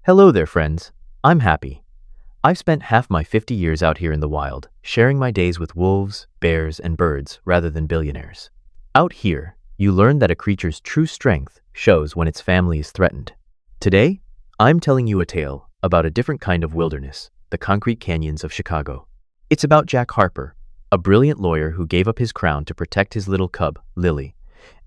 Hello there, friends. I'm happy. I've spent half my 50 years out here in the wild, sharing my days with wolves, bears, and birds rather than billionaires. Out here, you learn that a creature's true strength shows when its family is threatened. Today, I'm telling you a tale about a different kind of wilderness, the concrete canyons of Chicago. It's about Jack Harper, a brilliant lawyer who gave up his crown to protect his little cub, Lily,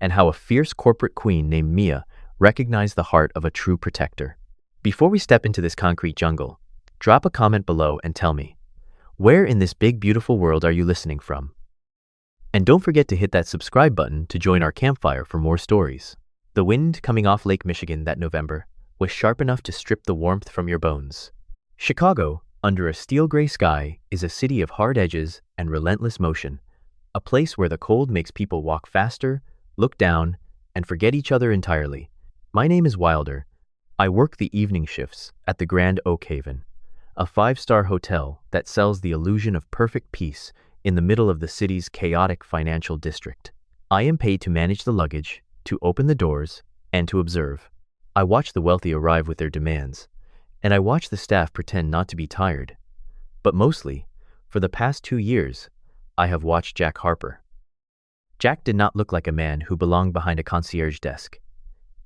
and how a fierce corporate queen named Mia recognized the heart of a true protector. Before we step into this concrete jungle, drop a comment below and tell me, where in this big beautiful world are you listening from? And don't forget to hit that subscribe button to join our campfire for more stories. The wind coming off Lake Michigan that November was sharp enough to strip the warmth from your bones. Chicago, under a steel gray sky, is a city of hard edges and relentless motion, a place where the cold makes people walk faster, look down, and forget each other entirely. My name is Wilder. I work the evening shifts at the Grand Oak Haven, a five-star hotel that sells the illusion of perfect peace in the middle of the city's chaotic financial district. I am paid to manage the luggage, to open the doors, and to observe. I watch the wealthy arrive with their demands, and I watch the staff pretend not to be tired. But mostly, for the past 2 years, I have watched Jack Harper. Jack did not look like a man who belonged behind a concierge desk.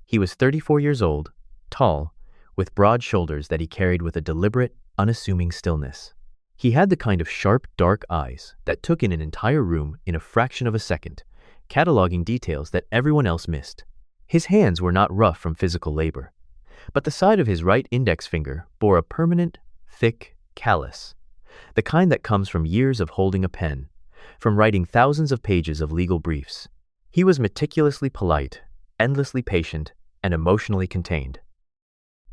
He was 34 years old, tall, with broad shoulders that he carried with a deliberate, unassuming stillness. He had the kind of sharp, dark eyes that took in an entire room in a fraction of a second, cataloging details that everyone else missed. His hands were not rough from physical labor, but the side of his right index finger bore a permanent, thick callus, the kind that comes from years of holding a pen, from writing thousands of pages of legal briefs. He was meticulously polite, endlessly patient, and emotionally contained.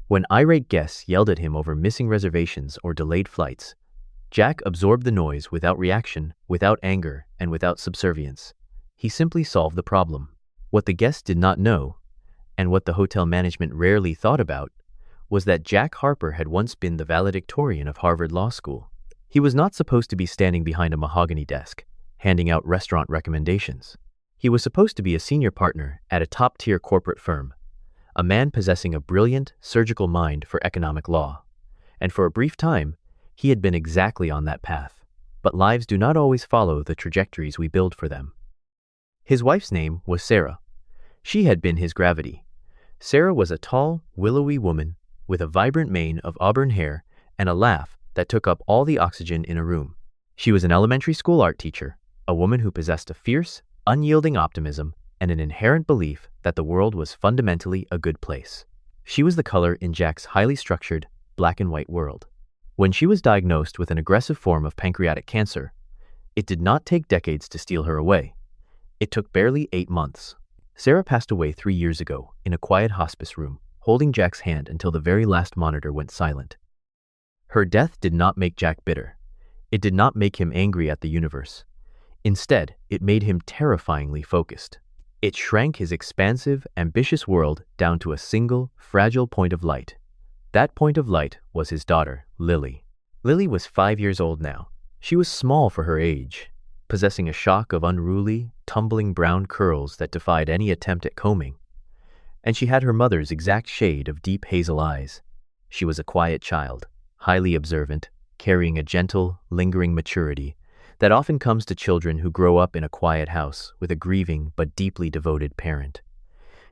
When irate guests yelled at him over missing reservations or delayed flights, Jack absorbed the noise without reaction, without anger, and without subservience. He simply solved the problem. What the guests did not know, and what the hotel management rarely thought about, was that Jack Harper had once been the valedictorian of Harvard Law School. He was not supposed to be standing behind a mahogany desk, handing out restaurant recommendations. He was supposed to be a senior partner at a top-tier corporate firm, a man possessing a brilliant, surgical mind for economic law. And for a brief time, he had been exactly on that path. But lives do not always follow the trajectories we build for them. His wife's name was Sarah. She had been his gravity. Sarah was a tall, willowy woman with a vibrant mane of auburn hair and a laugh that took up all the oxygen in a room. She was an elementary school art teacher, a woman who possessed a fierce, unyielding optimism and an inherent belief that the world was fundamentally a good place. She was the color in Jack's highly structured, black and white world. When she was diagnosed with an aggressive form of pancreatic cancer, it did not take decades to steal her away. It took barely 8 months. Sarah passed away 3 years ago in a quiet hospice room, holding Jack's hand until the very last monitor went silent. Her death did not make Jack bitter. It did not make him angry at the universe. Instead, it made him terrifyingly focused. It shrank his expansive, ambitious world down to a single, fragile point of light. That point of light was his daughter, Lily. Lily was 5 years old now. She was small for her age, possessing a shock of unruly, tumbling brown curls that defied any attempt at combing. And she had her mother's exact shade of deep hazel eyes. She was a quiet child, highly observant, carrying a gentle, lingering maturity that often comes to children who grow up in a quiet house with a grieving but deeply devoted parent.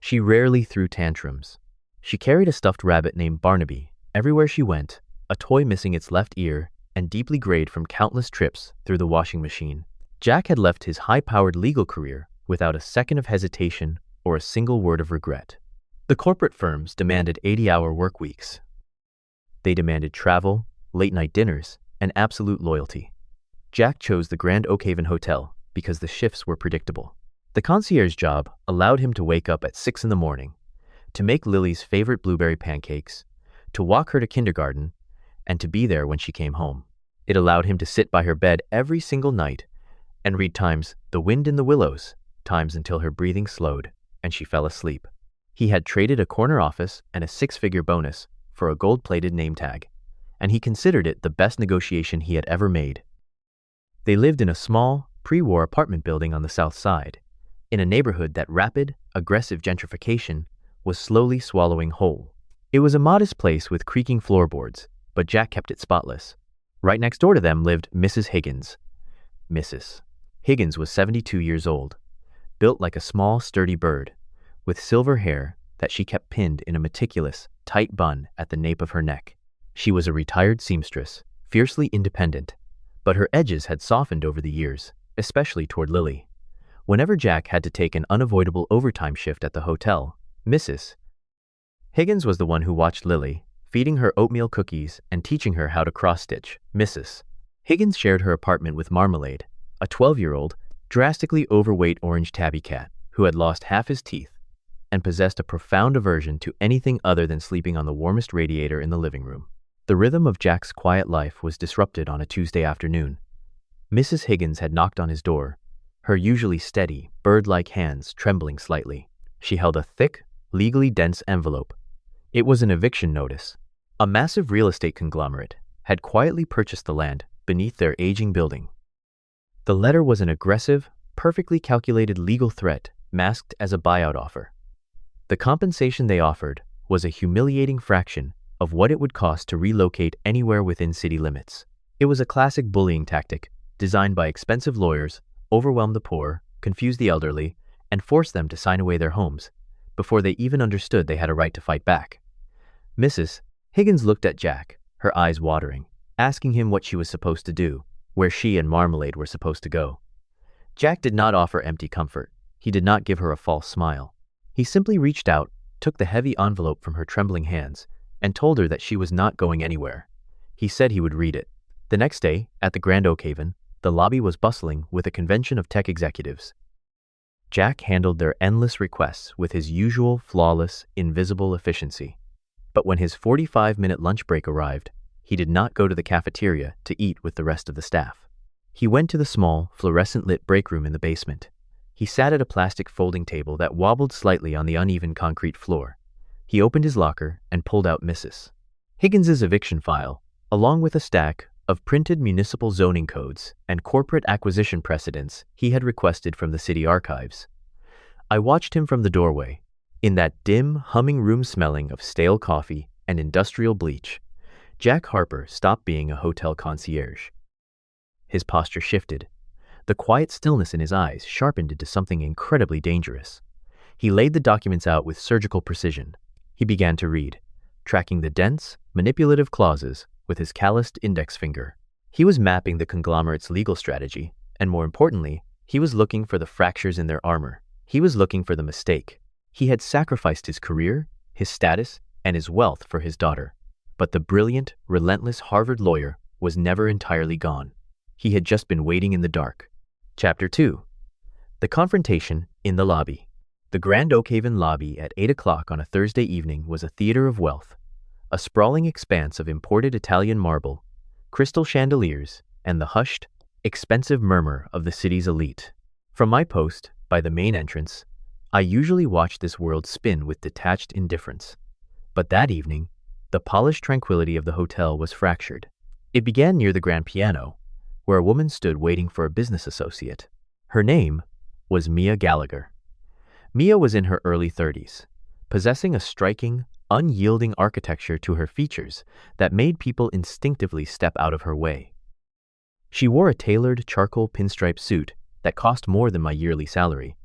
She rarely threw tantrums. She carried a stuffed rabbit named Barnaby everywhere she went, a toy missing its left ear and deeply grayed from countless trips through the washing machine. Jack had left his high-powered legal career without a second of hesitation or a single word of regret. The corporate firms demanded 80-hour work weeks. They demanded travel, late-night dinners, and absolute loyalty. Jack chose the Grand Oak Haven Hotel because the shifts were predictable. The concierge job allowed him to wake up at 6 in the morning, to make Lily's favorite blueberry pancakes, to walk her to kindergarten, and to be there when she came home. It allowed him to sit by her bed every single night and read times The Wind in the Willows, times until her breathing slowed and she fell asleep. He had traded a corner office and a 6-figure bonus for a gold-plated name tag, and he considered it the best negotiation he had ever made. They lived in a small, pre-war apartment building on the south side, in a neighborhood that rapid, aggressive gentrification was slowly swallowing whole. It was a modest place with creaking floorboards, but Jack kept it spotless. Right next door to them lived Mrs. Higgins. Mrs. Higgins was 72 years old, built like a small, sturdy bird, with silver hair that she kept pinned in a meticulous, tight bun at the nape of her neck. She was a retired seamstress, fiercely independent, but her edges had softened over the years, especially toward Lily. Whenever Jack had to take an unavoidable overtime shift at the hotel, Mrs. Higgins was the one who watched Lily, feeding her oatmeal cookies and teaching her how to cross-stitch. Mrs. Higgins shared her apartment with Marmalade, a 12-year-old, drastically overweight orange tabby cat who had lost half his teeth and possessed a profound aversion to anything other than sleeping on the warmest radiator in the living room. The rhythm of Jack's quiet life was disrupted on a Tuesday afternoon. Mrs. Higgins had knocked on his door, her usually steady, bird-like hands trembling slightly. She held a thick, legally dense envelope. It was an eviction notice. A massive real estate conglomerate had quietly purchased the land beneath their aging building. The letter was an aggressive, perfectly calculated legal threat masked as a buyout offer. The compensation they offered was a humiliating fraction of what it would cost to relocate anywhere within city limits. It was a classic bullying tactic designed by expensive lawyers, overwhelm the poor, confuse the elderly, and force them to sign away their homes before they even understood they had a right to fight back. Mrs. Higgins looked at Jack, her eyes watering, asking him what she was supposed to do, where she and Marmalade were supposed to go. Jack did not offer empty comfort. He did not give her a false smile. He simply reached out, took the heavy envelope from her trembling hands, and told her that she was not going anywhere. He said he would read it. The next day, at the Grand Oakhaven, the lobby was bustling with a convention of tech executives. Jack handled their endless requests with his usual flawless, invisible efficiency. But when his 45-minute lunch break arrived, he did not go to the cafeteria to eat with the rest of the staff. He went to the small, fluorescent-lit break room in the basement. He sat at a plastic folding table that wobbled slightly on the uneven concrete floor. He opened his locker and pulled out Mrs. Higgins's eviction file, along with a stack of printed municipal zoning codes and corporate acquisition precedents he had requested from the city archives. I watched him from the doorway, in that dim, humming room smelling of stale coffee and industrial bleach. Jack Harper stopped being a hotel concierge. His posture shifted. The quiet stillness in his eyes sharpened into something incredibly dangerous. He laid the documents out with surgical precision. He began to read, tracking the dense, manipulative clauses with his calloused index finger. He was mapping the conglomerate's legal strategy, and more importantly, he was looking for the fractures in their armor. He was looking for the mistake. He had sacrificed his career, his status, and his wealth for his daughter. But the brilliant, relentless Harvard lawyer was never entirely gone. He had just been waiting in the dark. Chapter 2. The Confrontation in the Lobby. The Grand Oakhaven lobby at 8 o'clock on a Thursday evening was a theater of wealth, a sprawling expanse of imported Italian marble, crystal chandeliers, and the hushed, expensive murmur of the city's elite. From my post, by the main entrance, I usually watch this world spin with detached indifference. But that evening, the polished tranquility of the hotel was fractured. It began near the grand piano, where a woman stood waiting for a business associate. Her name was Mia Gallagher. Mia was in her early 30s, possessing a striking, unyielding architecture to her features that made people instinctively step out of her way. She wore a tailored charcoal pinstripe suit that cost more than my yearly salary,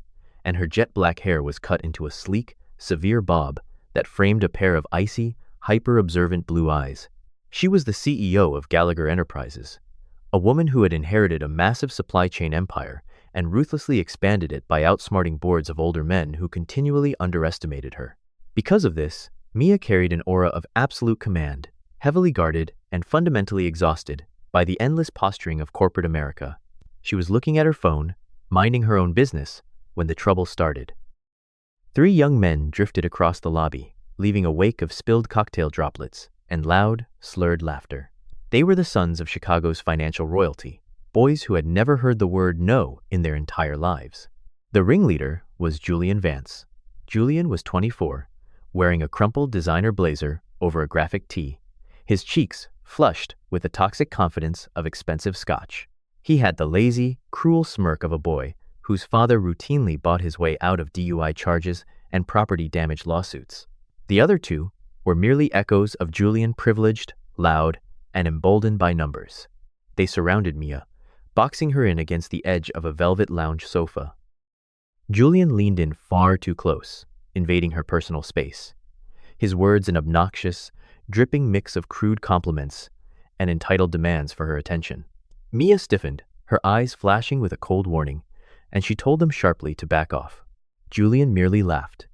and her jet black hair was cut into a sleek, severe bob that framed a pair of icy, hyper-observant blue eyes. She was the CEO of Gallagher Enterprises, a woman who had inherited a massive supply chain empire and ruthlessly expanded it by outsmarting boards of older men who continually underestimated her. Because of this, Mia carried an aura of absolute command, heavily guarded and fundamentally exhausted by the endless posturing of corporate America. She was looking at her phone, minding her own business, when the trouble started. 3 young men drifted across the lobby, leaving a wake of spilled cocktail droplets and loud, slurred laughter. They were the sons of Chicago's financial royalty, boys who had never heard the word no in their entire lives. The ringleader was Julian Vance. Julian was 24, wearing a crumpled designer blazer over a graphic tee, his cheeks flushed with the toxic confidence of expensive scotch. He had the lazy, cruel smirk of a boy whose father routinely bought his way out of DUI charges and property damage lawsuits. The other 2 were were merely echoes of Julian, privileged, loud, and emboldened by numbers. They surrounded Mia, boxing her in against the edge of a velvet lounge sofa. Julian leaned in far too close, invading her personal space. His words an obnoxious, dripping mix of crude compliments and entitled demands for her attention. Mia stiffened, her eyes flashing with a cold warning, and she told them sharply to back off. Julian merely laughed,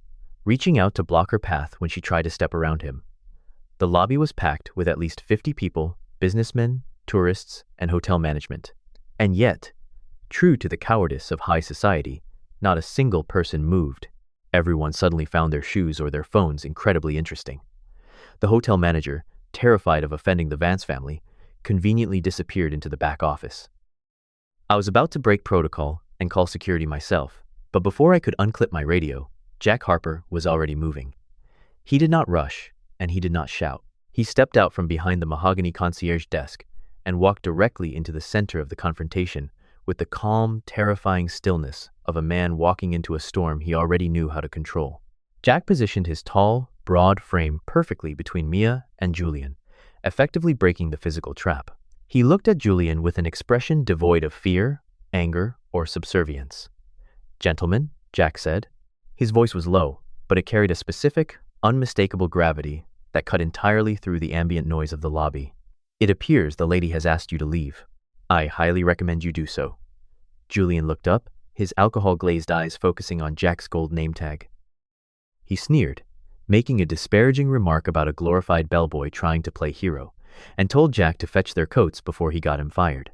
reaching out to block her path when she tried to step around him. The lobby was packed with at least 50 people, businessmen, tourists, and hotel management. And yet, true to the cowardice of high society, not a single person moved. Everyone suddenly found their shoes or their phones incredibly interesting. The hotel manager, terrified of offending the Vance family, conveniently disappeared into the back office. I was about to break protocol and call security myself, but before I could unclip my radio, Jack Harper was already moving. He did not rush, and he did not shout. He stepped out from behind the mahogany concierge desk and walked directly into the center of the confrontation with the calm, terrifying stillness of a man walking into a storm he already knew how to control. Jack positioned his tall, broad frame perfectly between Mia and Julian, effectively breaking the physical trap. He looked at Julian with an expression devoid of fear, anger, or subservience. "Gentlemen," Jack said. His voice was low, but it carried a specific, unmistakable gravity that cut entirely through the ambient noise of the lobby. "It appears the lady has asked you to leave. I highly recommend you do so." Julian looked up, his alcohol-glazed eyes focusing on Jack's gold name tag. He sneered, making a disparaging remark about a glorified bellboy trying to play hero, and told Jack to fetch their coats before he got him fired.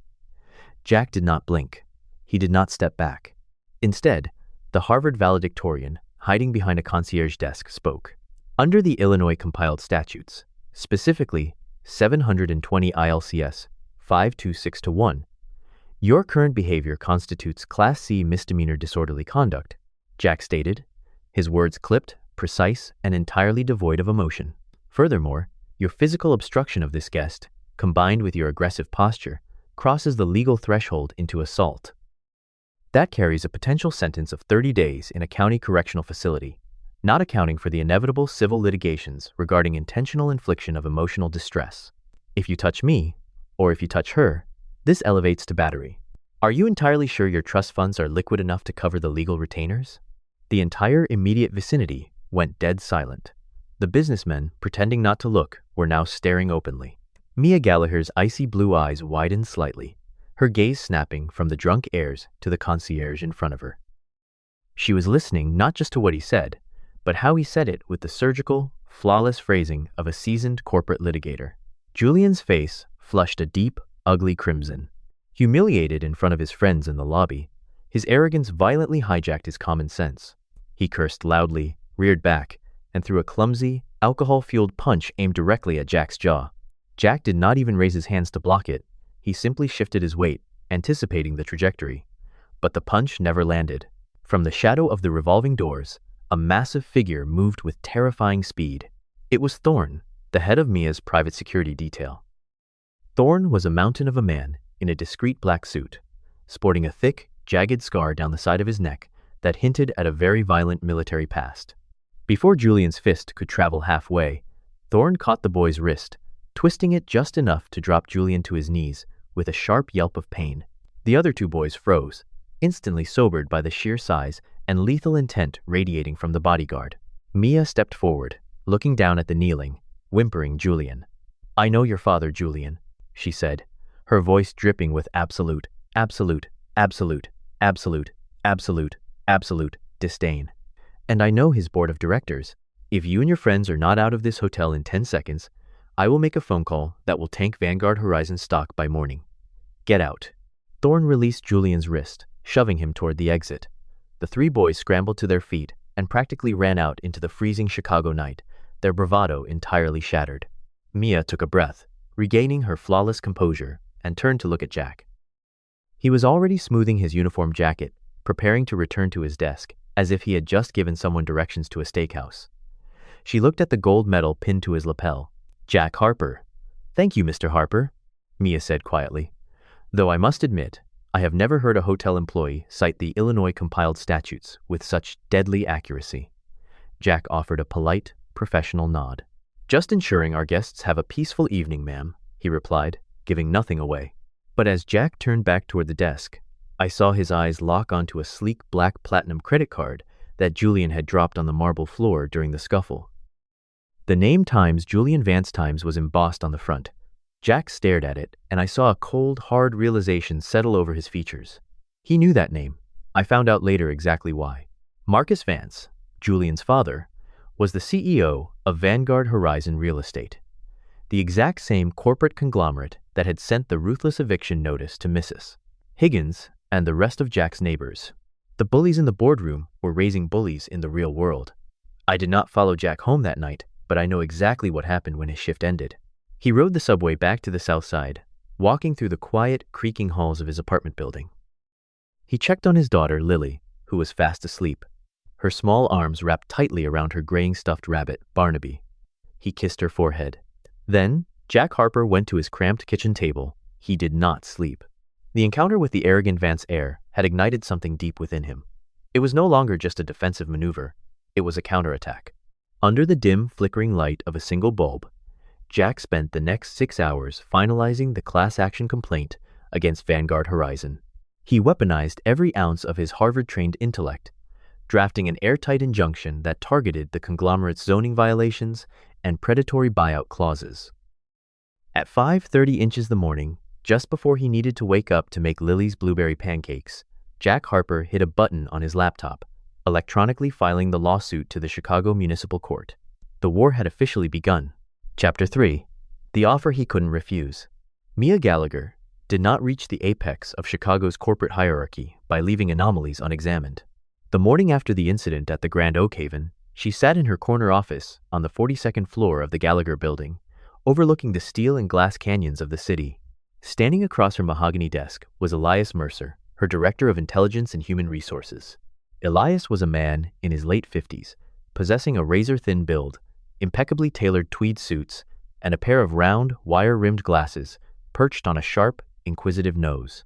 Jack did not blink. He did not step back. Instead, the Harvard valedictorian, hiding behind a concierge desk, spoke. Under the Illinois compiled statutes, specifically 720 ILCS 526-1, your current behavior constitutes Class C misdemeanor disorderly conduct, Jack stated, his words clipped, precise, and entirely devoid of emotion. Furthermore, your physical obstruction of this guest, combined with your aggressive posture, crosses the legal threshold into assault. That carries a potential sentence of 30 days in a county correctional facility, not accounting for the inevitable civil litigations regarding intentional infliction of emotional distress. If you touch me, or if you touch her, this elevates to battery. Are you entirely sure your trust funds are liquid enough to cover the legal retainers? The entire immediate vicinity went dead silent. The businessmen, pretending not to look, were now staring openly. Mia Gallagher's icy blue eyes widened slightly, her gaze snapping from the drunk heirs to the concierge in front of her. She was listening not just to what he said, but how he said it with the surgical, flawless phrasing of a seasoned corporate litigator. Julian's face flushed a deep, ugly crimson. Humiliated in front of his friends in the lobby, his arrogance violently hijacked his common sense. He cursed loudly, reared back, and threw a clumsy, alcohol-fueled punch aimed directly at Jack's jaw. Jack did not even raise his hands to block it. He simply shifted his weight, anticipating the trajectory. But the punch never landed. From the shadow of the revolving doors, a massive figure moved with terrifying speed. It was Thorne, the head of Mia's private security detail. Thorne was a mountain of a man in a discreet black suit, sporting a thick, jagged scar down the side of his neck that hinted at a very violent military past. Before Julian's fist could travel halfway, Thorne caught the boy's wrist, twisting it just enough to drop Julian to his knees with a sharp yelp of pain. The other two boys froze, instantly sobered by the sheer size and lethal intent radiating from the bodyguard. Mia stepped forward, looking down at the kneeling, whimpering Julian. "I know your father, Julian," she said, her voice dripping with absolute, absolute, absolute, absolute, absolute, absolute disdain. "And I know his board of directors. If you and your friends are not out of this hotel in 10 seconds, I will make a phone call that will tank Vanguard Horizon stock by morning. Get out." Thorne released Julian's wrist, shoving him toward the exit. The three boys scrambled to their feet and practically ran out into the freezing Chicago night, their bravado entirely shattered. Mia took a breath, regaining her flawless composure, and turned to look at Jack. He was already smoothing his uniform jacket, preparing to return to his desk, as if he had just given someone directions to a steakhouse. She looked at the gold medal pinned to his lapel. "Jack Harper." "Thank you, Mr. Harper," Mia said quietly. "Though I must admit, I have never heard a hotel employee cite the Illinois compiled statutes with such deadly accuracy." Jack offered a polite, professional nod. "Just ensuring our guests have a peaceful evening, ma'am," he replied, giving nothing away. But as Jack turned back toward the desk, I saw his eyes lock onto a sleek black platinum credit card that Julian had dropped on the marble floor during the scuffle. The name Times, Julian Vance Times, was embossed on the front. Jack stared at it, and I saw a cold, hard realization settle over his features. He knew that name. I found out later exactly why. Marcus Vance, Julian's father, was the CEO of Vanguard Horizon Real Estate, the exact same corporate conglomerate that had sent the ruthless eviction notice to Mrs. Higgins and the rest of Jack's neighbors. The bullies in the boardroom were raising bullies in the real world. I did not follow Jack home that night, but I know exactly what happened when his shift ended. He rode the subway back to the south side, walking through the quiet, creaking halls of his apartment building. He checked on his daughter, Lily, who was fast asleep, her small arms wrapped tightly around her graying stuffed rabbit, Barnaby. He kissed her forehead. Then, Jack Harper went to his cramped kitchen table. He did not sleep. The encounter with the arrogant Vance heir had ignited something deep within him. It was no longer just a defensive maneuver. It was a counterattack. Under the dim, flickering light of a single bulb, Jack spent the next 6 hours finalizing the class action complaint against Vanguard Horizon. He weaponized every ounce of his Harvard-trained intellect, drafting an airtight injunction that targeted the conglomerate's zoning violations and predatory buyout clauses. At 5:30 inches the morning, just before he needed to wake up to make Lily's blueberry pancakes, Jack Harper hit a button on his laptop, electronically filing the lawsuit to the Chicago Municipal Court. The war had officially begun. Chapter 3. The offer he couldn't refuse. Mia Gallagher did not reach the apex of Chicago's corporate hierarchy by leaving anomalies unexamined. The morning after the incident at the Grand Oak Haven, she sat in her corner office on the 42nd floor of the Gallagher building, overlooking the steel and glass canyons of the city. Standing across her mahogany desk was Elias Mercer, her Director of Intelligence and Human Resources. Elias was a man in his late 50s, possessing a razor-thin build, impeccably tailored tweed suits, and a pair of round, wire-rimmed glasses perched on a sharp, inquisitive nose.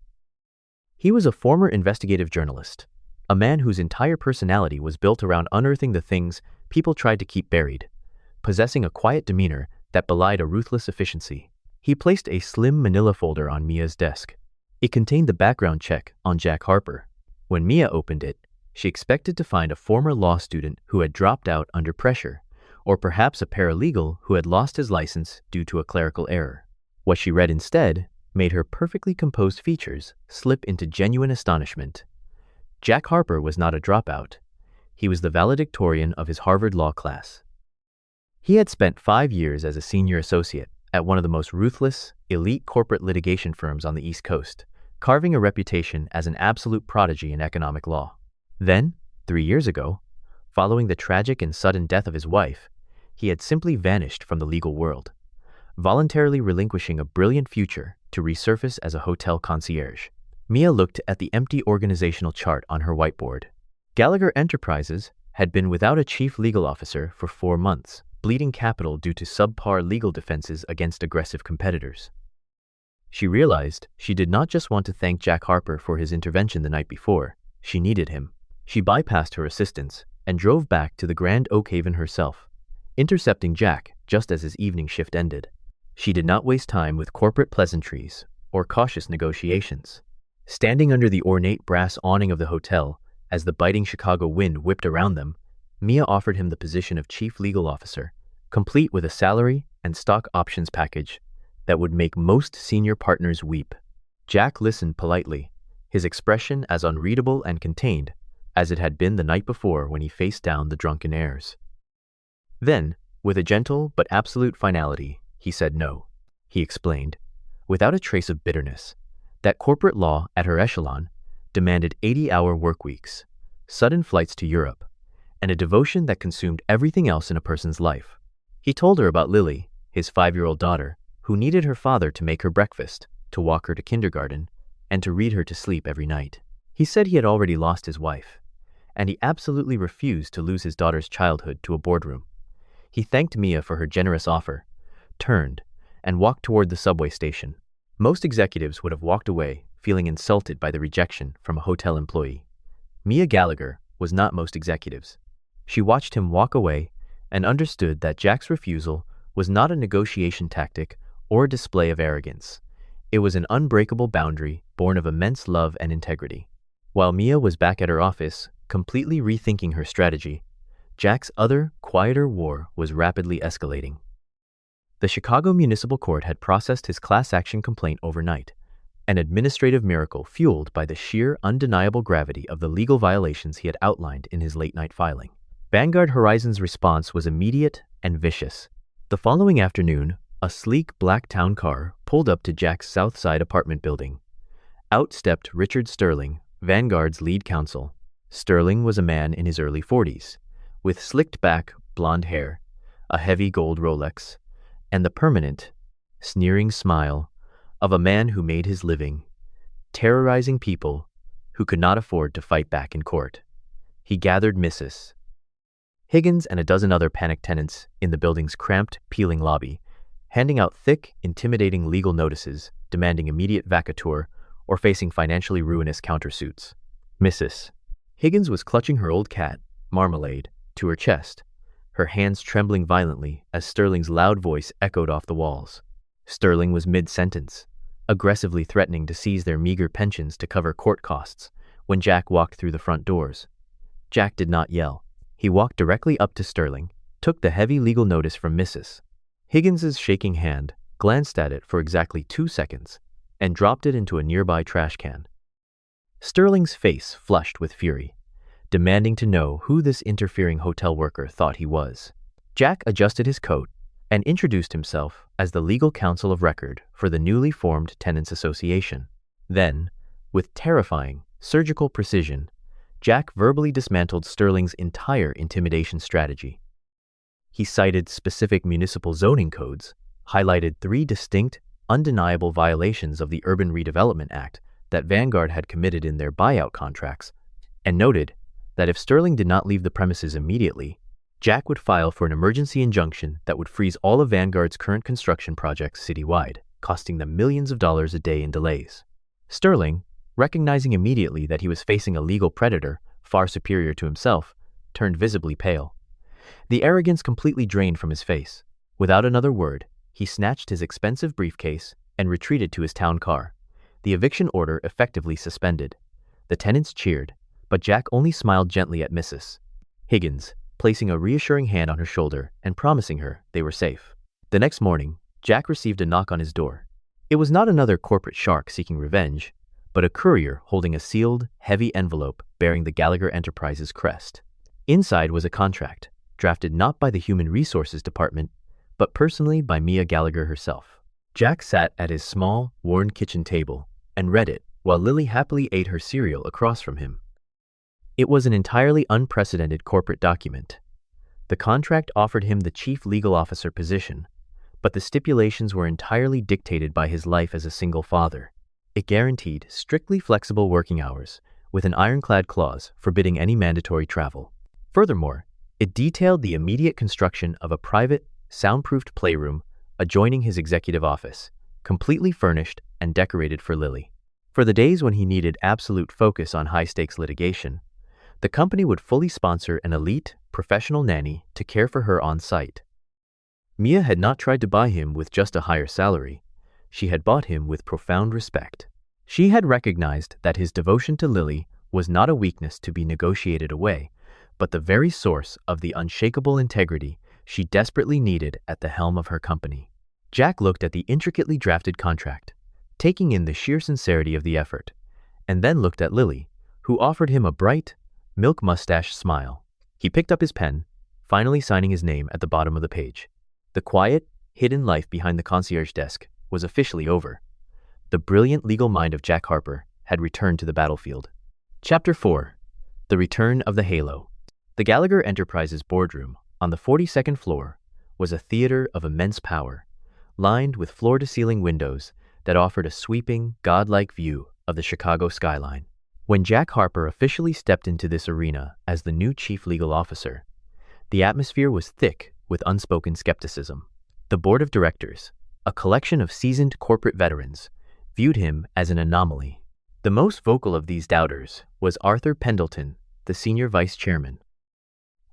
He was a former investigative journalist, a man whose entire personality was built around unearthing the things people tried to keep buried, possessing a quiet demeanor that belied a ruthless efficiency. He placed a slim manila folder on Mia's desk. It contained the background check on Jack Harper. When Mia opened it, she expected to find a former law student who had dropped out under pressure, or perhaps a paralegal who had lost his license due to a clerical error. What she read instead made her perfectly composed features slip into genuine astonishment. Jack Harper was not a dropout. He was the valedictorian of his Harvard law class. He had spent 5 years as a senior associate at one of the most ruthless, elite corporate litigation firms on the East Coast, carving a reputation as an absolute prodigy in economic law. Then, 3 years ago, following the tragic and sudden death of his wife, he had simply vanished from the legal world, voluntarily relinquishing a brilliant future to resurface as a hotel concierge. Mia looked at the empty organizational chart on her whiteboard. Gallagher Enterprises had been without a chief legal officer for 4 months, bleeding capital due to subpar legal defenses against aggressive competitors. She realized she did not just want to thank Jack Harper for his intervention the night before. She needed him. She bypassed her assistants and drove back to the Grand Oak Haven herself, intercepting Jack just as his evening shift ended. She did not waste time with corporate pleasantries or cautious negotiations. Standing under the ornate brass awning of the hotel, as the biting Chicago wind whipped around them, Mia offered him the position of chief legal officer, complete with a salary and stock options package that would make most senior partners weep. Jack listened politely, his expression as unreadable and contained as it had been the night before when he faced down the drunken heirs. Then, with a gentle but absolute finality, he said no. He explained, without a trace of bitterness, that corporate law at her echelon demanded 80-hour work weeks, sudden flights to Europe, and a devotion that consumed everything else in a person's life. He told her about Lily, his 5-year-old daughter, who needed her father to make her breakfast, to walk her to kindergarten, and to read her to sleep every night. He said he had already lost his wife, and he absolutely refused to lose his daughter's childhood to a boardroom. He thanked Mia for her generous offer, turned, and walked toward the subway station. Most executives would have walked away, feeling insulted by the rejection from a hotel employee. Mia Gallagher was not most executives. She watched him walk away and understood that Jack's refusal was not a negotiation tactic or a display of arrogance. It was an unbreakable boundary born of immense love and integrity. While Mia was back at her office, completely rethinking her strategy, Jack's other, quieter war was rapidly escalating. The Chicago Municipal Court had processed his class action complaint overnight, an administrative miracle fueled by the sheer, undeniable gravity of the legal violations he had outlined in his late-night filing. Vanguard Horizon's response was immediate and vicious. The following afternoon, a sleek black town car pulled up to Jack's South Side apartment building. Out stepped Richard Sterling, Vanguard's lead counsel. Sterling was a man in his early 40s, with slicked-back, blonde hair, a heavy gold Rolex, and the permanent, sneering smile of a man who made his living terrorizing people who could not afford to fight back in court. He gathered Mrs. Higgins and a dozen other panicked tenants in the building's cramped, peeling lobby, handing out thick, intimidating legal notices demanding immediate vacatur or facing financially ruinous countersuits. Mrs. Higgins was clutching her old cat, Marmalade, to her chest, her hands trembling violently as Sterling's loud voice echoed off the walls. Sterling was mid-sentence, aggressively threatening to seize their meager pensions to cover court costs when Jack walked through the front doors. Jack did not yell. He walked directly up to Sterling, took the heavy legal notice from Mrs. Higgins's shaking hand, glanced at it for exactly 2 seconds, and dropped it into a nearby trash can. Sterling's face flushed with fury, demanding to know who this interfering hotel worker thought he was. Jack adjusted his coat and introduced himself as the legal counsel of record for the newly formed Tenants Association. Then, with terrifying, surgical precision, Jack verbally dismantled Sterling's entire intimidation strategy. He cited specific municipal zoning codes, highlighted 3 distinct, undeniable violations of the Urban Redevelopment Act that Vanguard had committed in their buyout contracts, and noted that if Sterling did not leave the premises immediately, Jack would file for an emergency injunction that would freeze all of Vanguard's current construction projects citywide, costing them millions of dollars a day in delays. Sterling, recognizing immediately that he was facing a legal predator far superior to himself, turned visibly pale. The arrogance completely drained from his face. Without another word, he snatched his expensive briefcase and retreated to his town car, the eviction order effectively suspended. The tenants cheered, but Jack only smiled gently at Mrs. Higgins, placing a reassuring hand on her shoulder and promising her they were safe. The next morning, Jack received a knock on his door. It was not another corporate shark seeking revenge, but a courier holding a sealed, heavy envelope bearing the Gallagher Enterprises crest. Inside was a contract, drafted not by the Human Resources Department, but personally by Mia Gallagher herself. Jack sat at his small, worn kitchen table and read it while Lily happily ate her cereal across from him. It was an entirely unprecedented corporate document. The contract offered him the chief legal officer position, but the stipulations were entirely dictated by his life as a single father. It guaranteed strictly flexible working hours, with an ironclad clause forbidding any mandatory travel. Furthermore, it detailed the immediate construction of a private, soundproofed playroom adjoining his executive office, completely furnished and decorated for Lily. For the days when he needed absolute focus on high-stakes litigation, the company would fully sponsor an elite, professional nanny to care for her on site. Mia had not tried to buy him with just a higher salary. She had bought him with profound respect. She had recognized that his devotion to Lily was not a weakness to be negotiated away, but the very source of the unshakable integrity she desperately needed at the helm of her company. Jack looked at the intricately drafted contract, taking in the sheer sincerity of the effort, and then looked at Lily, who offered him a bright, milk-mustached smile. He picked up his pen, finally signing his name at the bottom of the page. The quiet, hidden life behind the concierge desk was officially over. The brilliant legal mind of Jack Harper had returned to the battlefield. Chapter 4. The Return of the Halo. The Gallagher Enterprises boardroom on the 42nd floor was a theater of immense power, lined with floor-to-ceiling windows that offered a sweeping, godlike view of the Chicago skyline. When Jack Harper officially stepped into this arena as the new chief legal officer, the atmosphere was thick with unspoken skepticism. The board of directors, a collection of seasoned corporate veterans, viewed him as an anomaly. The most vocal of these doubters was Arthur Pendleton, the senior vice chairman.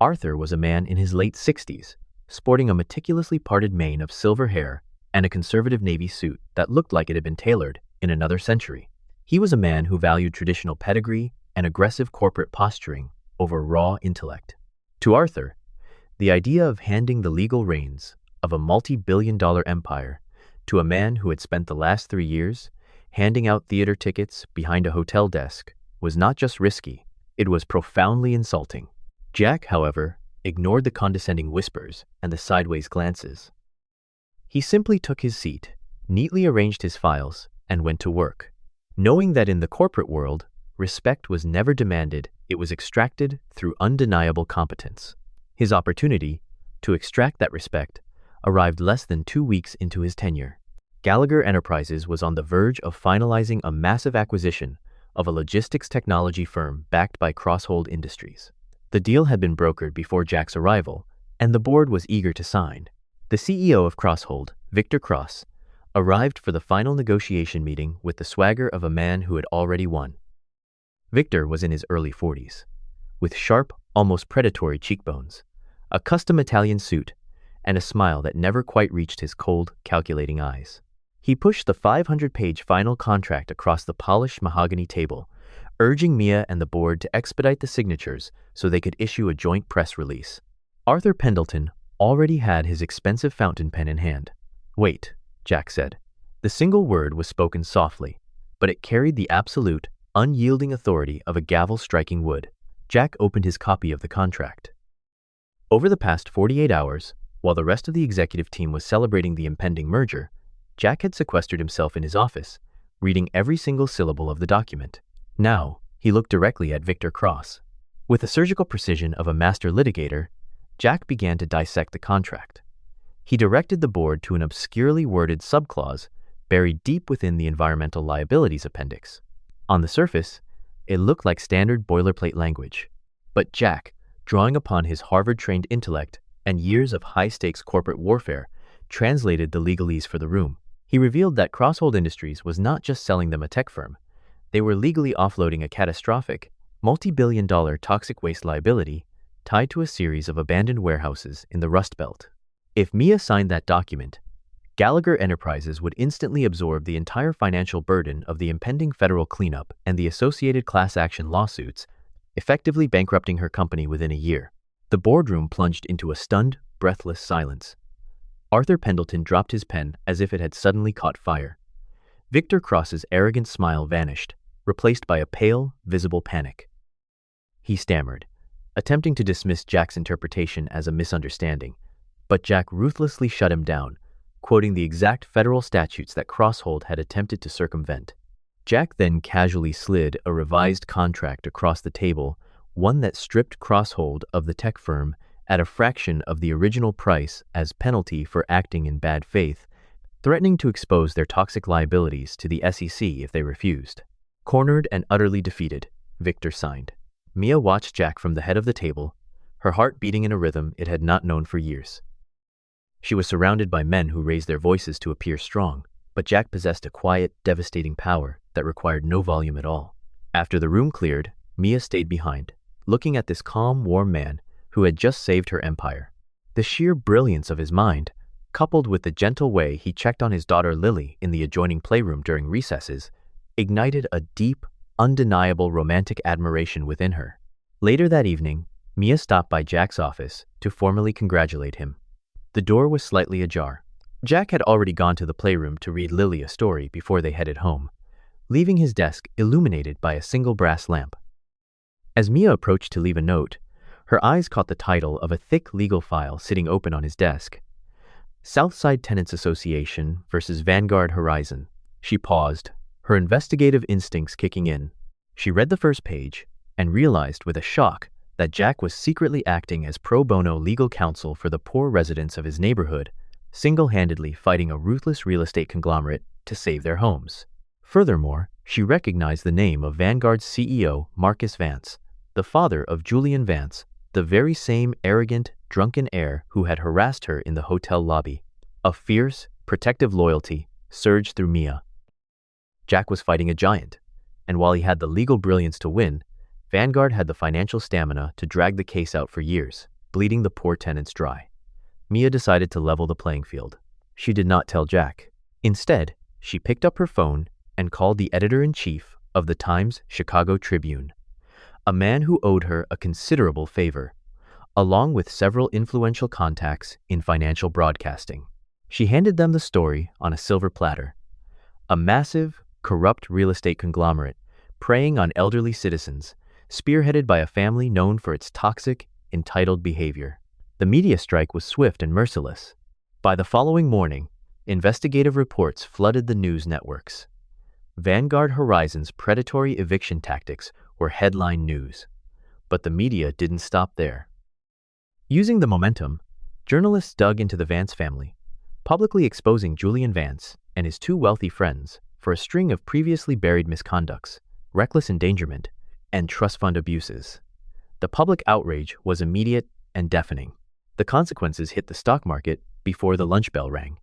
Arthur was a man in his late 60s, sporting a meticulously parted mane of silver hair and a conservative navy suit that looked like it had been tailored in another century. He was a man who valued traditional pedigree and aggressive corporate posturing over raw intellect. To Arthur, the idea of handing the legal reins of a multi-billion-dollar empire to a man who had spent the last 3 years handing out theater tickets behind a hotel desk was not just risky, it was profoundly insulting. Jack, however, ignored the condescending whispers and the sideways glances. He simply took his seat, neatly arranged his files, and went to work. Knowing that in the corporate world, respect was never demanded, it was extracted through undeniable competence. His opportunity to extract that respect arrived less than 2 weeks into his tenure. Gallagher Enterprises was on the verge of finalizing a massive acquisition of a logistics technology firm backed by Crosshold Industries. The deal had been brokered before Jack's arrival, and the board was eager to sign. The CEO of Crosshold, Victor Cross, arrived for the final negotiation meeting with the swagger of a man who had already won. Victor was in his early 40s, with sharp, almost predatory cheekbones, a custom Italian suit, and a smile that never quite reached his cold, calculating eyes. He pushed the 500-page final contract across the polished mahogany table, urging Mia and the board to expedite the signatures so they could issue a joint press release. Arthur Pendleton already had his expensive fountain pen in hand. "Wait," Jack said. The single word was spoken softly, but it carried the absolute, unyielding authority of a gavel striking wood. Jack opened his copy of the contract. Over the past 48 hours, while the rest of the executive team was celebrating the impending merger, Jack had sequestered himself in his office, reading every single syllable of the document. Now, he looked directly at Victor Cross. With the surgical precision of a master litigator, Jack began to dissect the contract. He directed the board to an obscurely worded subclause buried deep within the environmental liabilities appendix. On the surface, it looked like standard boilerplate language. But Jack, drawing upon his Harvard-trained intellect and years of high-stakes corporate warfare, translated the legalese for the room. He revealed that Crosshold Industries was not just selling them a tech firm. They were legally offloading a catastrophic, multi-billion-dollar toxic waste liability tied to a series of abandoned warehouses in the Rust Belt. If Mia signed that document, Gallagher Enterprises would instantly absorb the entire financial burden of the impending federal cleanup and the associated class action lawsuits, effectively bankrupting her company within a year. The boardroom plunged into a stunned, breathless silence. Arthur Pendleton dropped his pen as if it had suddenly caught fire. Victor Cross's arrogant smile vanished, replaced by a pale, visible panic. He stammered, attempting to dismiss Jack's interpretation as a misunderstanding, but Jack ruthlessly shut him down, quoting the exact federal statutes that Crosshold had attempted to circumvent. Jack then casually slid a revised contract across the table, one that stripped Crosshold of the tech firm at a fraction of the original price as penalty for acting in bad faith, threatening to expose their toxic liabilities to the SEC if they refused. Cornered and utterly defeated, Victor signed. Mia watched Jack from the head of the table, her heart beating in a rhythm it had not known for years. She was surrounded by men who raised their voices to appear strong, but Jack possessed a quiet, devastating power that required no volume at all. After the room cleared, Mia stayed behind, looking at this calm, warm man who had just saved her empire. The sheer brilliance of his mind, coupled with the gentle way he checked on his daughter Lily in the adjoining playroom during recesses, ignited a deep, undeniable romantic admiration within her. Later that evening, Mia stopped by Jack's office to formally congratulate him. The door was slightly ajar. Jack had already gone to the playroom to read Lily a story before they headed home, leaving his desk illuminated by a single brass lamp. As Mia approached to leave a note, her eyes caught the title of a thick legal file sitting open on his desk. Southside Tenants Association versus Vanguard Horizon. She paused, her investigative instincts kicking in. She read the first page and realized with a shock that Jack was secretly acting as pro bono legal counsel for the poor residents of his neighborhood, single-handedly fighting a ruthless real estate conglomerate to save their homes. Furthermore, she recognized the name of Vanguard's CEO, Marcus Vance, the father of Julian Vance, the very same arrogant, drunken heir who had harassed her in the hotel lobby. A fierce, protective loyalty surged through Mia. Jack was fighting a giant, and while he had the legal brilliance to win, Vanguard had the financial stamina to drag the case out for years, bleeding the poor tenants dry. Mia decided to level the playing field. She did not tell Jack. Instead, she picked up her phone and called the editor-in-chief of the Times-Chicago Tribune, a man who owed her a considerable favor, along with several influential contacts in financial broadcasting. She handed them the story on a silver platter. A massive, corrupt real estate conglomerate preying on elderly citizens, spearheaded by a family known for its toxic, entitled behavior. The media strike was swift and merciless. By the following morning, investigative reports flooded the news networks. Vanguard Horizon's predatory eviction tactics were headline news. But the media didn't stop there. Using the momentum, journalists dug into the Vance family, publicly exposing Julian Vance and his two wealthy friends for a string of previously buried misconducts, reckless endangerment, and trust fund abuses. The public outrage was immediate and deafening. The consequences hit the stock market before the lunch bell rang.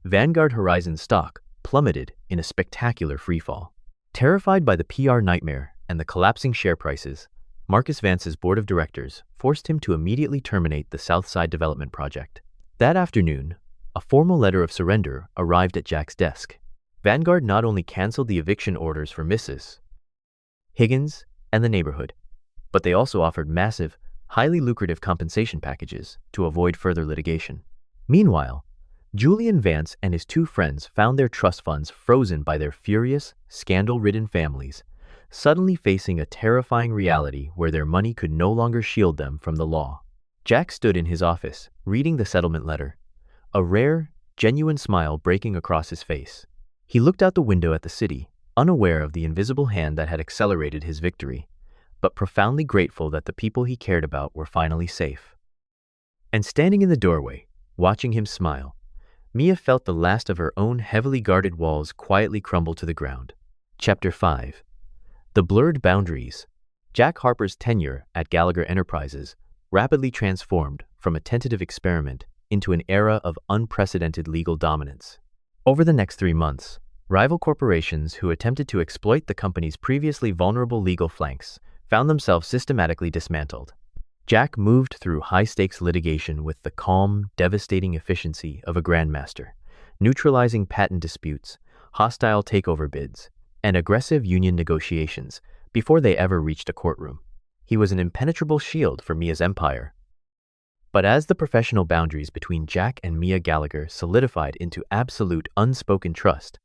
Vanguard Horizon's stock plummeted in a spectacular freefall. Terrified by the PR nightmare and the collapsing share prices, Marcus Vance's board of directors forced him to immediately terminate the Southside Development Project. That afternoon, a formal letter of surrender arrived at Jack's desk. Vanguard not only canceled the eviction orders for Mrs. Higgins and the neighborhood, but they also offered massive, highly lucrative compensation packages to avoid further litigation. Meanwhile, Julian Vance and his two friends found their trust funds frozen by their furious, scandal-ridden families, suddenly facing a terrifying reality where their money could no longer shield them from the law. Jack stood in his office, reading the settlement letter, a rare, genuine smile breaking across his face. He looked out the window at the city, unaware of the invisible hand that had accelerated his victory, but profoundly grateful that the people he cared about were finally safe. And standing in the doorway, watching him smile, Mia felt the last of her own heavily guarded walls quietly crumble to the ground. Chapter 5. The Blurred Boundaries. Jack Harper's tenure at Gallagher Enterprises rapidly transformed from a tentative experiment into an era of unprecedented legal dominance. Over the next 3 months, rival corporations who attempted to exploit the company's previously vulnerable legal flanks found themselves systematically dismantled. Jack moved through high-stakes litigation with the calm, devastating efficiency of a grandmaster, neutralizing patent disputes, hostile takeover bids, and aggressive union negotiations before they ever reached a courtroom. He was an impenetrable shield for Mia's empire. But as the professional boundaries between Jack and Mia Gallagher solidified into absolute unspoken trust,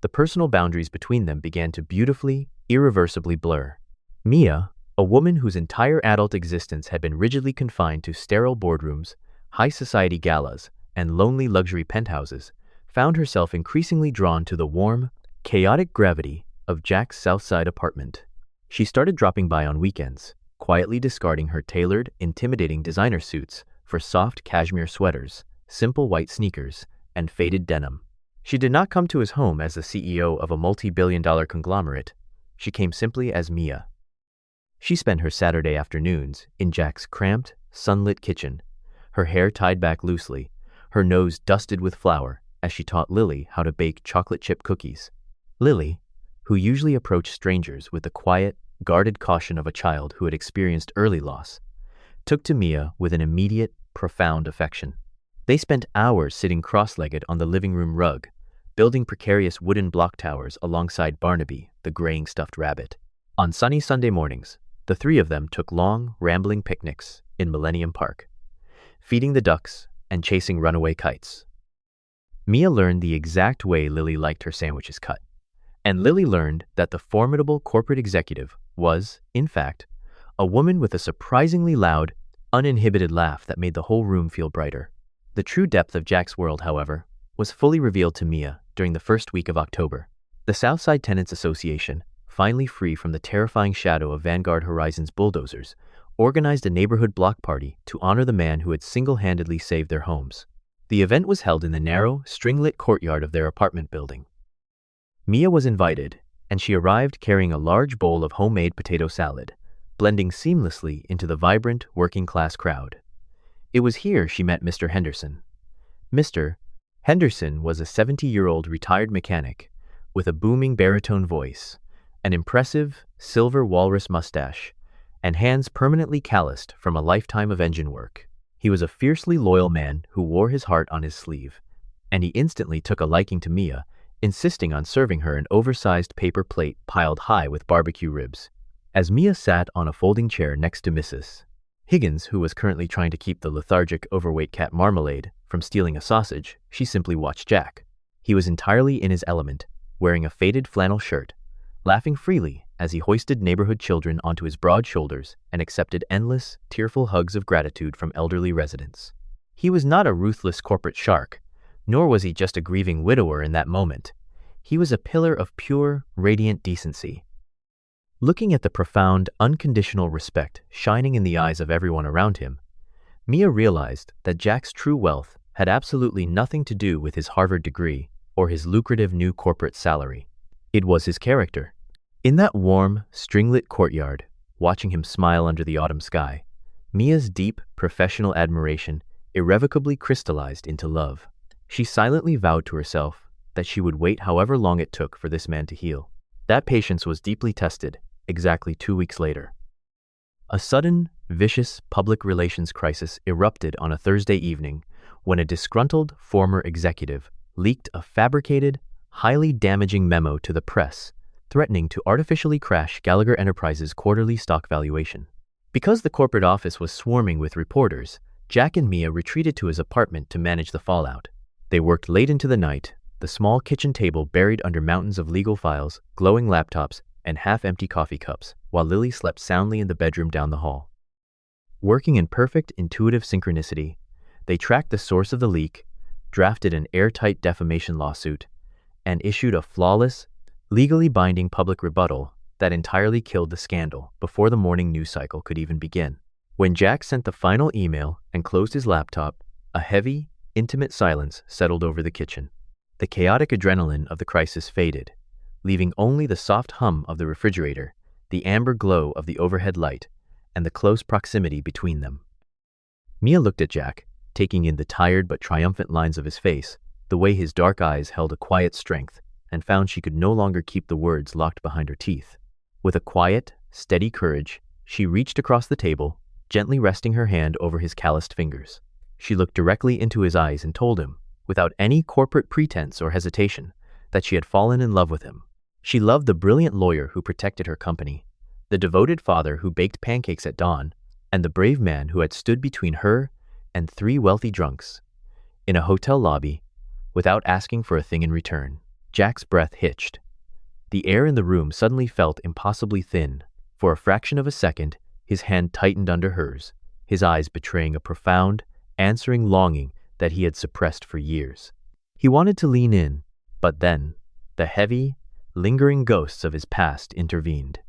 the personal boundaries between them began to beautifully, irreversibly blur. Mia, a woman whose entire adult existence had been rigidly confined to sterile boardrooms, high society galas, and lonely luxury penthouses, found herself increasingly drawn to the warm, chaotic gravity of Jack's Southside apartment. She started dropping by on weekends, quietly discarding her tailored, intimidating designer suits for soft cashmere sweaters, simple white sneakers, and faded denim. She did not come to his home as the CEO of a multi-billion-dollar conglomerate. She came simply as Mia. She spent her Saturday afternoons in Jack's cramped, sunlit kitchen, her hair tied back loosely, her nose dusted with flour as she taught Lily how to bake chocolate chip cookies. Lily, who usually approached strangers with the quiet, guarded caution of a child who had experienced early loss, took to Mia with an immediate, profound affection. They spent hours sitting cross-legged on the living room rug, building precarious wooden block towers alongside Barnaby, the graying stuffed rabbit. On sunny Sunday mornings, the three of them took long, rambling picnics in Millennium Park, feeding the ducks and chasing runaway kites. Mia learned the exact way Lily liked her sandwiches cut, and Lily learned that the formidable corporate executive was, in fact, a woman with a surprisingly loud, uninhibited laugh that made the whole room feel brighter. The true depth of Jack's world, however, was fully revealed to Mia during the first week of October. The Southside Tenants Association, finally free from the terrifying shadow of Vanguard Horizon's bulldozers, organized a neighborhood block party to honor the man who had single-handedly saved their homes. The event was held in the narrow, string-lit courtyard of their apartment building. Mia was invited, and she arrived carrying a large bowl of homemade potato salad, blending seamlessly into the vibrant, working-class crowd. It was here she met Mr. Henderson. Mr. Henderson was a 70-year-old retired mechanic with a booming baritone voice, an impressive silver walrus mustache, and hands permanently calloused from a lifetime of engine work. He was a fiercely loyal man who wore his heart on his sleeve, and he instantly took a liking to Mia, insisting on serving her an oversized paper plate piled high with barbecue ribs. As Mia sat on a folding chair next to Mrs. Higgins, who was currently trying to keep the lethargic, overweight cat Marmalade from stealing a sausage, she simply watched Jack. He was entirely in his element, wearing a faded flannel shirt, laughing freely as he hoisted neighborhood children onto his broad shoulders and accepted endless, tearful hugs of gratitude from elderly residents. He was not a ruthless corporate shark, nor was he just a grieving widower in that moment. He was a pillar of pure, radiant decency. Looking at the profound, unconditional respect shining in the eyes of everyone around him, Mia realized that Jack's true wealth had absolutely nothing to do with his Harvard degree or his lucrative new corporate salary. It was his character. In that warm, string-lit courtyard, watching him smile under the autumn sky, Mia's deep, professional admiration irrevocably crystallized into love. She silently vowed to herself that she would wait however long it took for this man to heal. That patience was deeply tested exactly 2 weeks later. A sudden, vicious public relations crisis erupted on a Thursday evening when a disgruntled former executive leaked a fabricated, highly damaging memo to the press, threatening to artificially crash Gallagher Enterprises' quarterly stock valuation. Because the corporate office was swarming with reporters, Jack and Mia retreated to his apartment to manage the fallout. They worked late into the night, the small kitchen table buried under mountains of legal files, glowing laptops, and half-empty coffee cups, while Lily slept soundly in the bedroom down the hall. Working in perfect, intuitive synchronicity, they tracked the source of the leak, drafted an airtight defamation lawsuit, and issued a flawless, legally binding public rebuttal that entirely killed the scandal before the morning news cycle could even begin. When Jack sent the final email and closed his laptop, a heavy, intimate silence settled over the kitchen. The chaotic adrenaline of the crisis faded, leaving only the soft hum of the refrigerator, the amber glow of the overhead light, and the close proximity between them. Mia looked at Jack, taking in the tired but triumphant lines of his face, the way his dark eyes held a quiet strength, and found she could no longer keep the words locked behind her teeth. With a quiet, steady courage, she reached across the table, gently resting her hand over his calloused fingers. She looked directly into his eyes and told him, without any corporate pretense or hesitation, that she had fallen in love with him. She loved the brilliant lawyer who protected her company, the devoted father who baked pancakes at dawn, and the brave man who had stood between her and 3 wealthy drunks in a hotel lobby without asking for a thing in return. Jack's breath hitched. The air in the room suddenly felt impossibly thin. For a fraction of a second, his hand tightened under hers, his eyes betraying a profound, answering longing that he had suppressed for years. He wanted to lean in, but then, the heavy, lingering ghosts of his past intervened.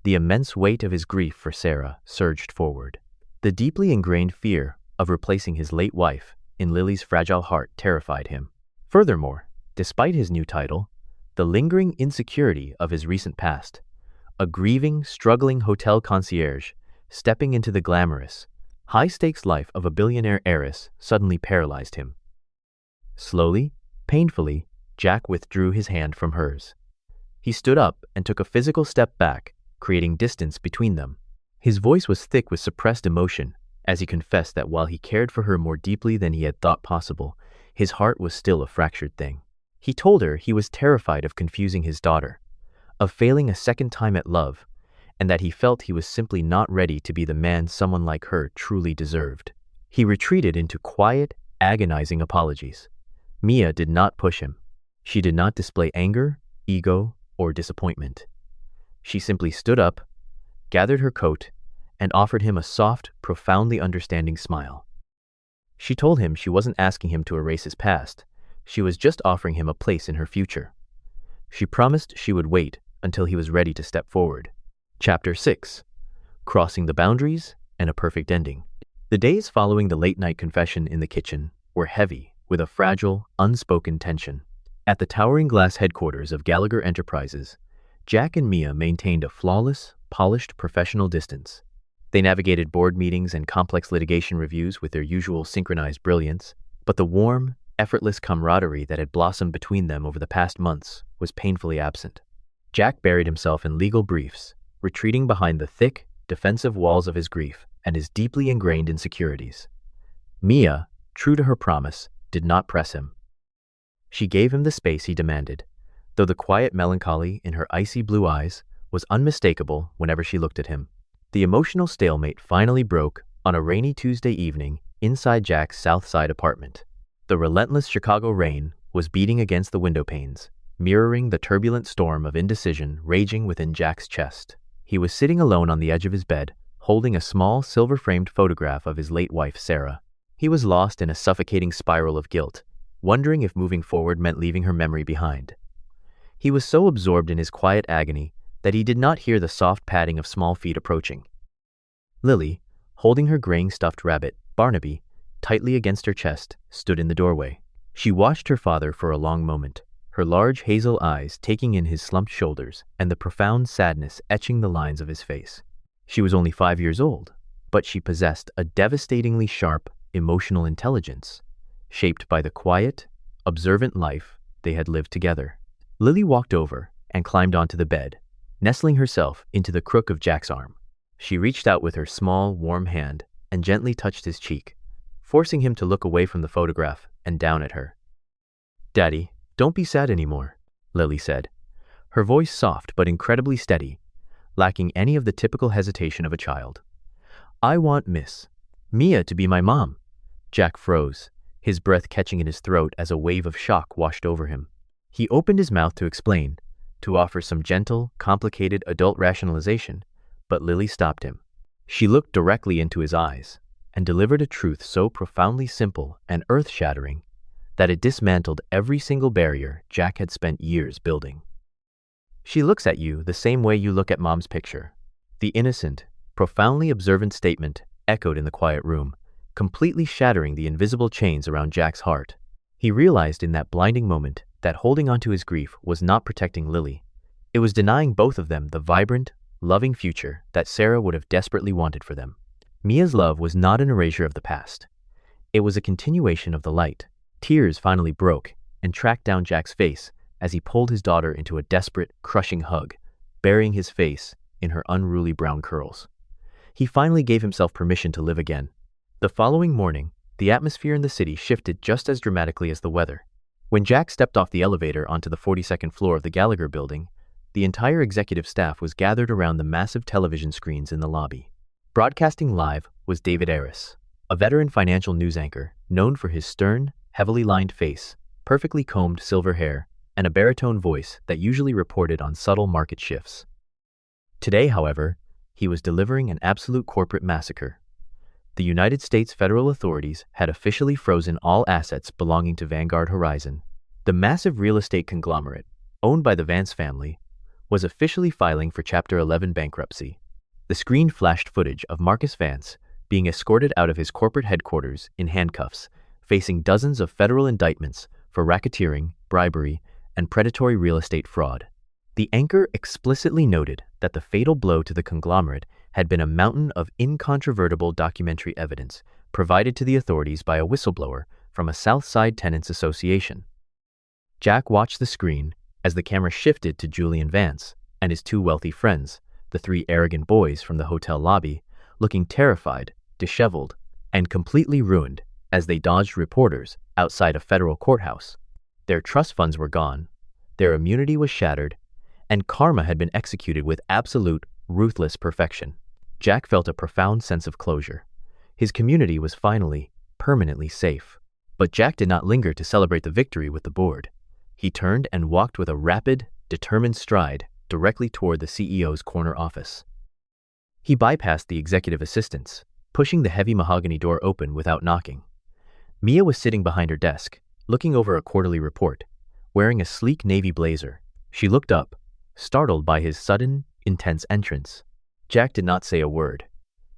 The immense weight of his grief for Sarah surged forward. The deeply ingrained fear of replacing his late wife in Lily's fragile heart terrified him. Furthermore, despite his new title, the lingering insecurity of his recent past, a grieving, struggling hotel concierge stepping into the glamorous, high-stakes life of a billionaire heiress suddenly paralyzed him. Slowly, painfully, Jack withdrew his hand from hers. He stood up and took a physical step back, creating distance between them. His voice was thick with suppressed emotion as he confessed that while he cared for her more deeply than he had thought possible, his heart was still a fractured thing. He told her he was terrified of confusing his daughter, of failing a second time at love, and that he felt he was simply not ready to be the man someone like her truly deserved. He retreated into quiet, agonizing apologies. Mia did not push him. She did not display anger, ego, or disappointment. She simply stood up, gathered her coat, and offered him a soft, profoundly understanding smile. She told him she wasn't asking him to erase his past. She was just offering him a place in her future. She promised she would wait until he was ready to step forward. Chapter 6. Crossing the Boundaries and a Perfect Ending. The days following the late-night confession in the kitchen were heavy with a fragile, unspoken tension. At the towering glass headquarters of Gallagher Enterprises, Jack and Mia maintained a flawless, polished professional distance. They navigated board meetings and complex litigation reviews with their usual synchronized brilliance, but the warm, effortless camaraderie that had blossomed between them over the past months was painfully absent. Jack buried himself in legal briefs, retreating behind the thick, defensive walls of his grief and his deeply ingrained insecurities. Mia, true to her promise, did not press him. She gave him the space he demanded, though the quiet melancholy in her icy blue eyes was unmistakable whenever she looked at him. The emotional stalemate finally broke on a rainy Tuesday evening inside Jack's South Side apartment. The relentless Chicago rain was beating against the window panes, mirroring the turbulent storm of indecision raging within Jack's chest. He was sitting alone on the edge of his bed, holding a small silver-framed photograph of his late wife, Sarah. He was lost in a suffocating spiral of guilt, wondering if moving forward meant leaving her memory behind. He was so absorbed in his quiet agony that he did not hear the soft padding of small feet approaching. Lily, holding her graying stuffed rabbit, Barnaby, tightly against her chest, stood in the doorway. She watched her father for a long moment, her large hazel eyes taking in his slumped shoulders and the profound sadness etching the lines of his face. She was only 5 years old, but she possessed a devastatingly sharp, emotional intelligence, shaped by the quiet, observant life they had lived together. Lily walked over and climbed onto the bed, nestling herself into the crook of Jack's arm. She reached out with her small, warm hand and gently touched his cheek, forcing him to look away from the photograph and down at her. "Daddy, don't be sad anymore," Lily said, her voice soft but incredibly steady, lacking any of the typical hesitation of a child. "I want Miss Mia to be my mom." Jack froze, his breath catching in his throat as a wave of shock washed over him. He opened his mouth to explain, to offer some gentle, complicated adult rationalization, but Lily stopped him. She looked directly into his eyes and delivered a truth so profoundly simple and earth-shattering that it dismantled every single barrier Jack had spent years building. "She looks at you the same way you look at Mom's picture." The innocent, profoundly observant statement echoed in the quiet room, completely shattering the invisible chains around Jack's heart. He realized in that blinding moment that holding onto his grief was not protecting Lily. It was denying both of them the vibrant, loving future that Sarah would have desperately wanted for them. Mia's love was not an erasure of the past. It was a continuation of the light. Tears finally broke and tracked down Jack's face as he pulled his daughter into a desperate, crushing hug, burying his face in her unruly brown curls. He finally gave himself permission to live again. The following morning, the atmosphere in the city shifted just as dramatically as the weather. When Jack stepped off the elevator onto the 42nd floor of the Gallagher building, the entire executive staff was gathered around the massive television screens in the lobby. Broadcasting live was David Aris, a veteran financial news anchor known for his stern, heavily lined face, perfectly combed silver hair, and a baritone voice that usually reported on subtle market shifts. Today, however, he was delivering an absolute corporate massacre. The United States federal authorities had officially frozen all assets belonging to Vanguard Horizon. The massive real estate conglomerate, owned by the Vance family, was officially filing for Chapter 11 bankruptcy. The screen flashed footage of Marcus Vance being escorted out of his corporate headquarters in handcuffs, facing dozens of federal indictments for racketeering, bribery, and predatory real estate fraud. The anchor explicitly noted that the fatal blow to the conglomerate had been a mountain of incontrovertible documentary evidence provided to the authorities by a whistleblower from a South Side Tenants Association. Jack watched the screen as the camera shifted to Julian Vance and his two wealthy friends, the three arrogant boys from the hotel lobby, looking terrified, disheveled, and completely ruined as they dodged reporters outside a federal courthouse. Their trust funds were gone, their immunity was shattered, and karma had been executed with absolute, ruthless perfection. Jack felt a profound sense of closure. His community was finally, permanently safe. But Jack did not linger to celebrate the victory with the board. He turned and walked with a rapid, determined stride directly toward the CEO's corner office. He bypassed the executive assistants, pushing the heavy mahogany door open without knocking. Mia was sitting behind her desk, looking over a quarterly report, wearing a sleek navy blazer. She looked up, startled by his sudden, intense entrance. Jack did not say a word.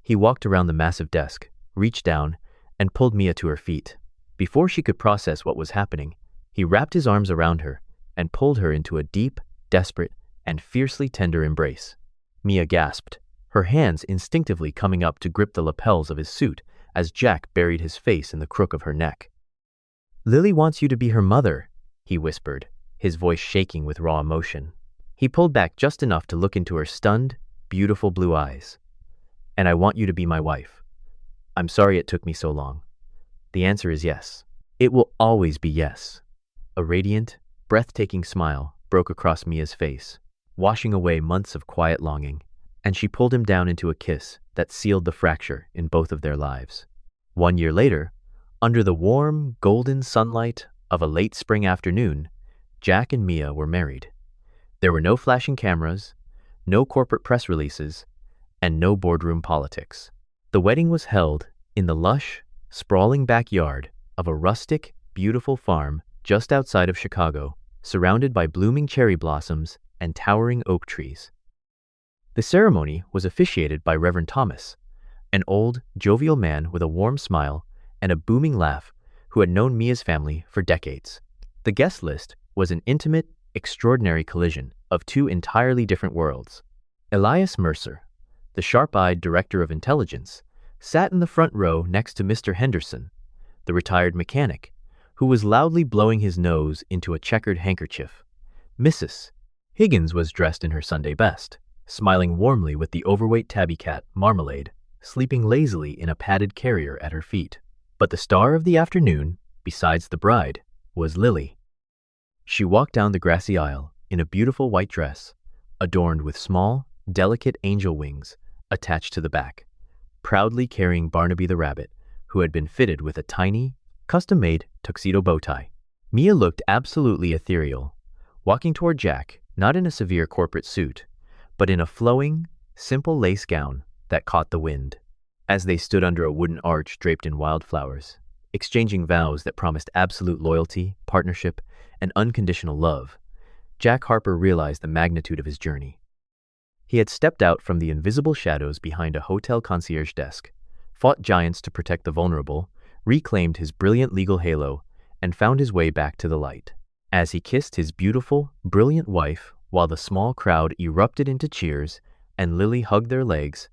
He walked around the massive desk, reached down, and pulled Mia to her feet. Before she could process what was happening, he wrapped his arms around her and pulled her into a deep, desperate, and fiercely tender embrace. Mia gasped, her hands instinctively coming up to grip the lapels of his suit as Jack buried his face in the crook of her neck. "Lily wants you to be her mother," he whispered, his voice shaking with raw emotion. He pulled back just enough to look into her stunned, beautiful blue eyes. "And I want you to be my wife. I'm sorry it took me so long. The answer is yes. It will always be yes. A radiant, breathtaking smile broke across Mia's face, washing away months of quiet longing, and she pulled him down into a kiss that sealed the fracture in both of their lives. 1 year later, under the warm, golden sunlight of a late spring afternoon, Jack and Mia were married. There were no flashing cameras, no corporate press releases, and no boardroom politics. The wedding was held in the lush, sprawling backyard of a rustic, beautiful farm just outside of Chicago, surrounded by blooming cherry blossoms and towering oak trees. The ceremony was officiated by Reverend Thomas, an old, jovial man with a warm smile and a booming laugh who had known Mia's family for decades. The guest list was an intimate, extraordinary collision of two entirely different worlds. Elias Mercer, the sharp-eyed director of intelligence, sat in the front row next to Mr. Henderson, the retired mechanic, who was loudly blowing his nose into a checkered handkerchief. Mrs. Higgins was dressed in her Sunday best, smiling warmly with the overweight tabby cat, Marmalade, sleeping lazily in a padded carrier at her feet. But the star of the afternoon, besides the bride, was Lily. She walked down the grassy aisle in a beautiful white dress, adorned with small, delicate angel wings attached to the back, proudly carrying Barnaby the rabbit, who had been fitted with a tiny, custom-made tuxedo bow tie. Mia looked absolutely ethereal, walking toward Jack, not in a severe corporate suit, but in a flowing, simple lace gown that caught the wind. As they stood under a wooden arch draped in wildflowers, exchanging vows that promised absolute loyalty, partnership, and unconditional love, Jack Harper realized the magnitude of his journey. He had stepped out from the invisible shadows behind a hotel concierge desk, fought giants to protect the vulnerable, reclaimed his brilliant legal halo, and found his way back to the light. As he kissed his beautiful, brilliant wife while the small crowd erupted into cheers and Lily hugged their legs,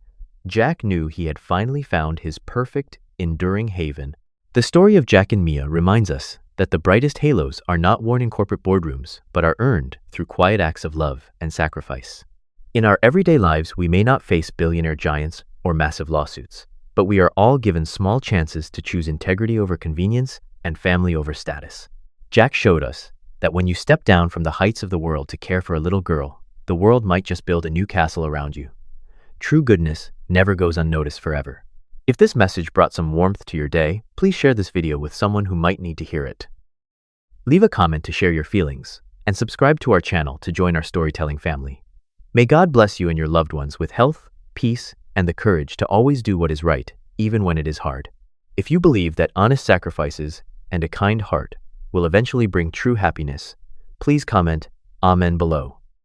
Jack knew he had finally found his perfect, enduring haven. The story of Jack and Mia reminds us that the brightest halos are not worn in corporate boardrooms, but are earned through quiet acts of love and sacrifice. In our everyday lives, we may not face billionaire giants or massive lawsuits, but we are all given small chances to choose integrity over convenience and family over status. Jack showed us that when you step down from the heights of the world to care for a little girl, the world might just build a new castle around you. True goodness never goes unnoticed forever. If this message brought some warmth to your day, please share this video with someone who might need to hear it. Leave a comment to share your feelings, and subscribe to our channel to join our storytelling family. May God bless you and your loved ones with health, peace, and the courage to always do what is right, even when it is hard. If you believe that honest sacrifices and a kind heart will eventually bring true happiness, please comment Amen below.